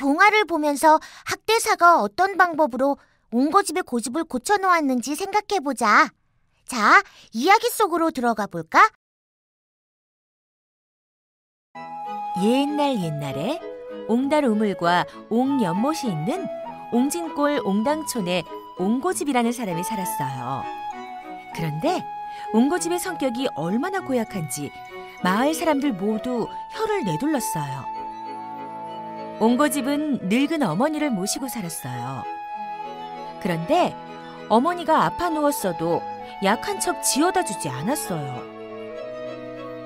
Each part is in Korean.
동화를 보면서 학대사가 어떤 방법으로 옹고집의 고집을 고쳐놓았는지 생각해보자. 자, 이야기 속으로 들어가 볼까? 옛날 옛날에 옹달우물과 옹연못이 있는 옹진골 옹당촌에 옹고집이라는 사람이 살았어요. 그런데 옹고집의 성격이 얼마나 고약한지 마을 사람들 모두 혀를 내둘렀어요. 옹고집은 늙은 어머니를 모시고 살았어요. 그런데 어머니가 아파 누웠어도 약 한 첩 지어다 주지 않았어요.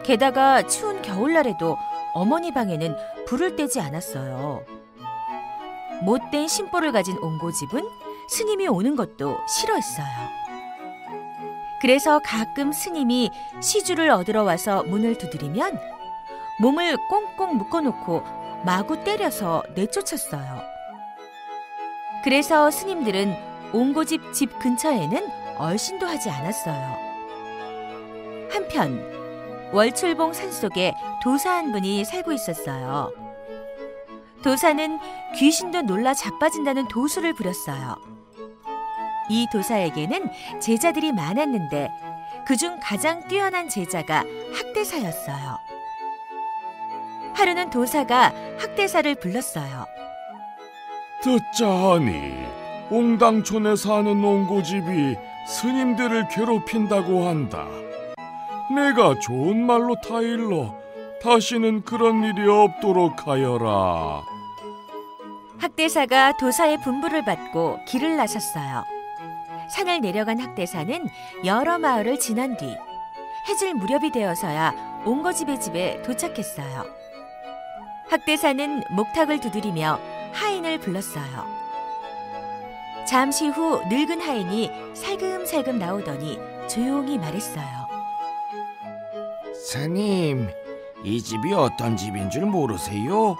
게다가 추운 겨울날에도 어머니 방에는 불을 떼지 않았어요. 못된 심보를 가진 옹고집은 스님이 오는 것도 싫어했어요. 그래서 가끔 스님이 시주를 얻으러 와서 문을 두드리면 몸을 꽁꽁 묶어놓고 마구 때려서 내쫓았어요. 그래서 스님들은 옹고집 집 근처에는 얼씬도 하지 않았어요. 한편 월출봉 산속에 도사 한 분이 살고 있었어요. 도사는 귀신도 놀라 자빠진다는 도수를 부렸어요. 이 도사에게는 제자들이 많았는데 그중 가장 뛰어난 제자가 학대사였어요. 하루는 도사가 학대사를 불렀어요. 듣자 하니 옹당촌에 사는 옹고집이 스님들을 괴롭힌다고 한다. 내가 좋은 말로 타일러 다시는 그런 일이 없도록 하여라. 학대사가 도사의 분부를 받고 길을 나섰어요. 산을 내려간 학대사는 여러 마을을 지난 뒤 해질 무렵이 되어서야 옹고집의 집에 도착했어요. 학대사는 목탁을 두드리며 하인을 불렀어요. 잠시 후 늙은 하인이 살금살금 나오더니 조용히 말했어요. 스님, 이 집이 어떤 집인 줄 모르세요?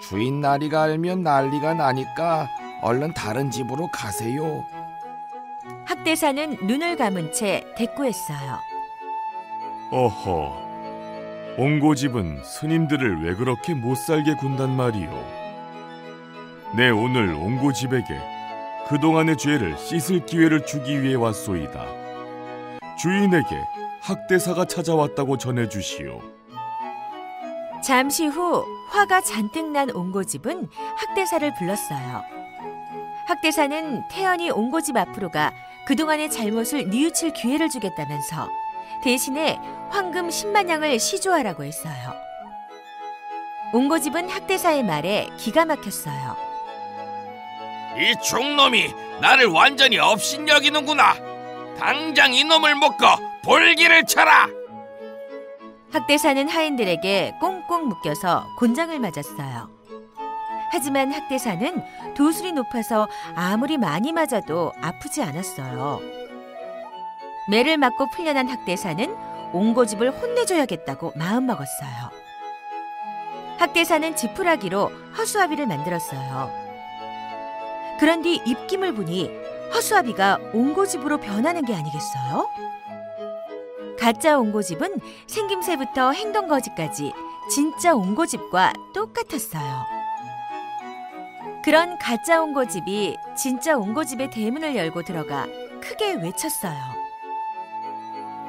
주인 나리가 알면 난리가 나니까 얼른 다른 집으로 가세요. 학대사는 눈을 감은 채 대꾸했어요. 어허, 옹고집은 스님들을 왜 그렇게 못살게 군단 말이오. 내 오늘 옹고집에게 그동안의 죄를 씻을 기회를 주기 위해 왔소이다. 주인에게 학대사가 찾아왔다고 전해주시오. 잠시 후 화가 잔뜩 난 옹고집은 학대사를 불렀어요. 학대사는 태연히 옹고집 앞으로 가 그동안의 잘못을 뉘우칠 기회를 주겠다면서 대신에 황금 10만 양을 시조하라고 했어요. 옹고집은 학대사의 말에 기가 막혔어요. 이 충놈이 나를 완전히 업신여기는구나. 당장 이놈을 묶어 볼기를 쳐라. 학대사는 하인들에게 꽁꽁 묶여서 곤장을 맞았어요. 하지만 학대사는 도술이 높아서 아무리 많이 맞아도 아프지 않았어요. 매를 맞고 풀려난 학대사는 옹고집을 혼내줘야겠다고 마음먹었어요. 학대사는 지푸라기로 허수아비를 만들었어요. 그런 뒤 입김을 보니 허수아비가 옹고집으로 변하는 게 아니겠어요? 가짜 옹고집은 생김새부터 행동거지까지 진짜 옹고집과 똑같았어요. 그런 가짜 옹고집이 진짜 옹고집의 대문을 열고 들어가 크게 외쳤어요.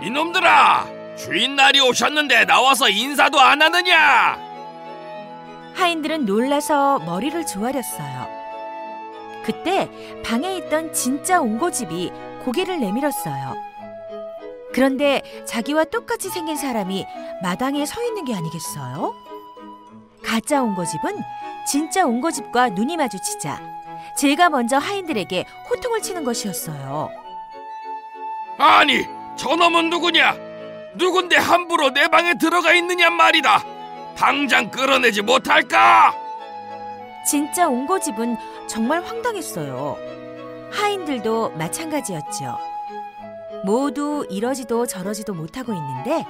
이놈들아! 주인 날이 오셨는데 나와서 인사도 안 하느냐! 하인들은 놀라서 머리를 조아렸어요. 그때 방에 있던 진짜 옹고집이 고개를 내밀었어요. 그런데 자기와 똑같이 생긴 사람이 마당에 서 있는 게 아니겠어요? 가짜 옹고집은 진짜 옹고집과 눈이 마주치자 제가 먼저 하인들에게 호통을 치는 것이었어요. 아니, 저놈은 누구냐? 누군데 함부로 내 방에 들어가 있느냐 말이다. 당장 끌어내지 못할까? 진짜 옹고집은 정말 황당했어요. 하인들도 마찬가지였죠. 모두 이러지도 저러지도 못하고 있는데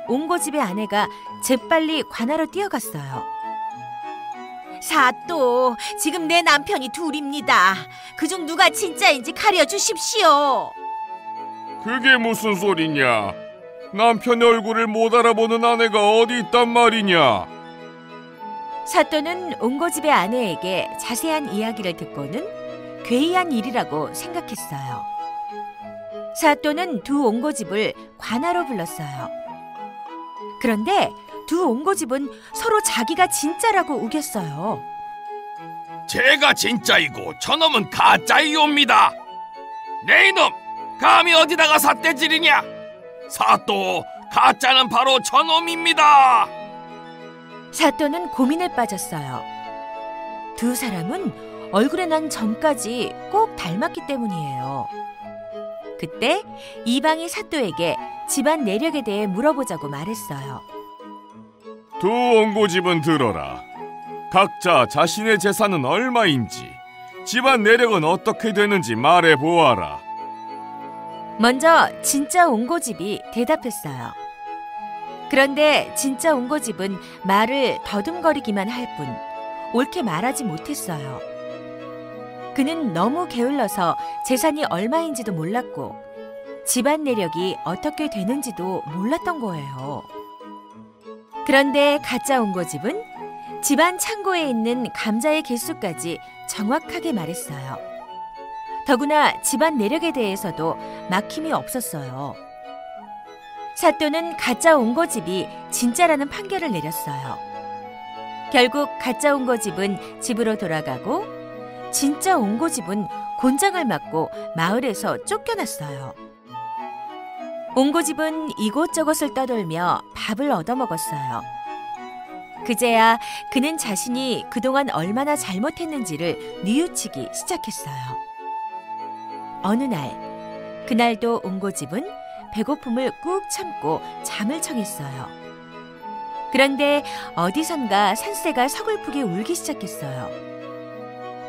옹고집의 아내가 재빨리 관하로 뛰어갔어요. 사또, 지금 내 남편이 둘입니다. 그중 누가 진짜인지 가려주십시오. 그게 무슨 소리냐? 남편의 얼굴을 못 알아보는 아내가 어디 있단 말이냐? 사또는 옹고집의 아내에게 자세한 이야기를 듣고는 괴이한 일이라고 생각했어요. 사또는 두 옹고집을 관하로 불렀어요. 그런데 두 옹고집은 서로 자기가 진짜라고 우겼어요. 제가 진짜이고 저놈은 가짜이옵니다. 네 이놈, 감히 어디다가 삿대질이냐? 사또, 가짜는 바로 저놈입니다. 사또는 고민에 빠졌어요. 두 사람은 얼굴에 난 점까지 꼭 닮았기 때문이에요. 그때 이방이 사또에게 집안 내력에 대해 물어보자고 말했어요. 두 옹고집은 들어라. 각자 자신의 재산은 얼마인지, 집안 내력은 어떻게 되는지 말해보아라. 먼저 진짜 옹고집이 대답했어요. 그런데 진짜 옹고집은 말을 더듬거리기만 할 뿐 옳게 말하지 못했어요. 그는 너무 게을러서 재산이 얼마인지도 몰랐고 집안 내력이 어떻게 되는지도 몰랐던 거예요. 그런데 가짜 옹고집은 집안 창고에 있는 감자의 개수까지 정확하게 말했어요. 더구나 집안 내력에 대해서도 막힘이 없었어요. 사또는 가짜 옹고집이 진짜라는 판결을 내렸어요. 결국 가짜 옹고집은 집으로 돌아가고 진짜 옹고집은 곤장을 맞고 마을에서 쫓겨났어요. 옹고집은 이곳저곳을 떠돌며 밥을 얻어먹었어요. 그제야 그는 자신이 그동안 얼마나 잘못했는지를 뉘우치기 시작했어요. 어느 날, 그날도 옹고집은 배고픔을 꾹 참고 잠을 청했어요. 그런데 어디선가 산새가 서글프게 울기 시작했어요.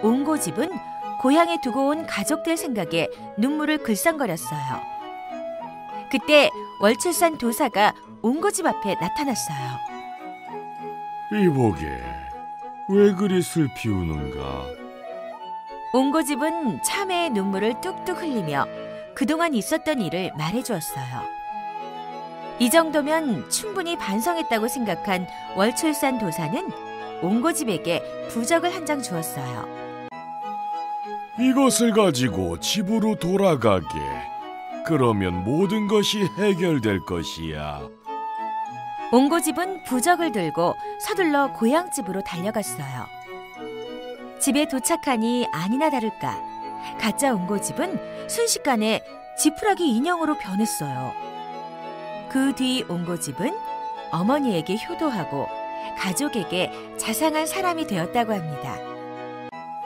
옹고집은 고향에 두고 온 가족들 생각에 눈물을 글썽거렸어요. 그때 월출산 도사가 옹고집 앞에 나타났어요. 이보게, 왜 그리 슬피 우는가? 옹고집은 참회의 눈물을 뚝뚝 흘리며 그동안 있었던 일을 말해주었어요. 이 정도면 충분히 반성했다고 생각한 월출산 도사는 옹고집에게 부적을 한 장 주었어요. 이것을 가지고 집으로 돌아가게. 그러면 모든 것이 해결될 것이야. 옹고집은 부적을 들고 서둘러 고향집으로 달려갔어요. 집에 도착하니 아니나 다를까 가짜 옹고집은 순식간에 지푸라기 인형으로 변했어요. 그 뒤 옹고집은 어머니에게 효도하고 가족에게 자상한 사람이 되었다고 합니다.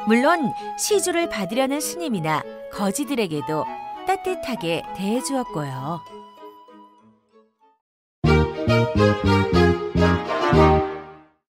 물론 시주를 받으려는 스님이나 거지들에게도 따뜻하게 대해주었고요.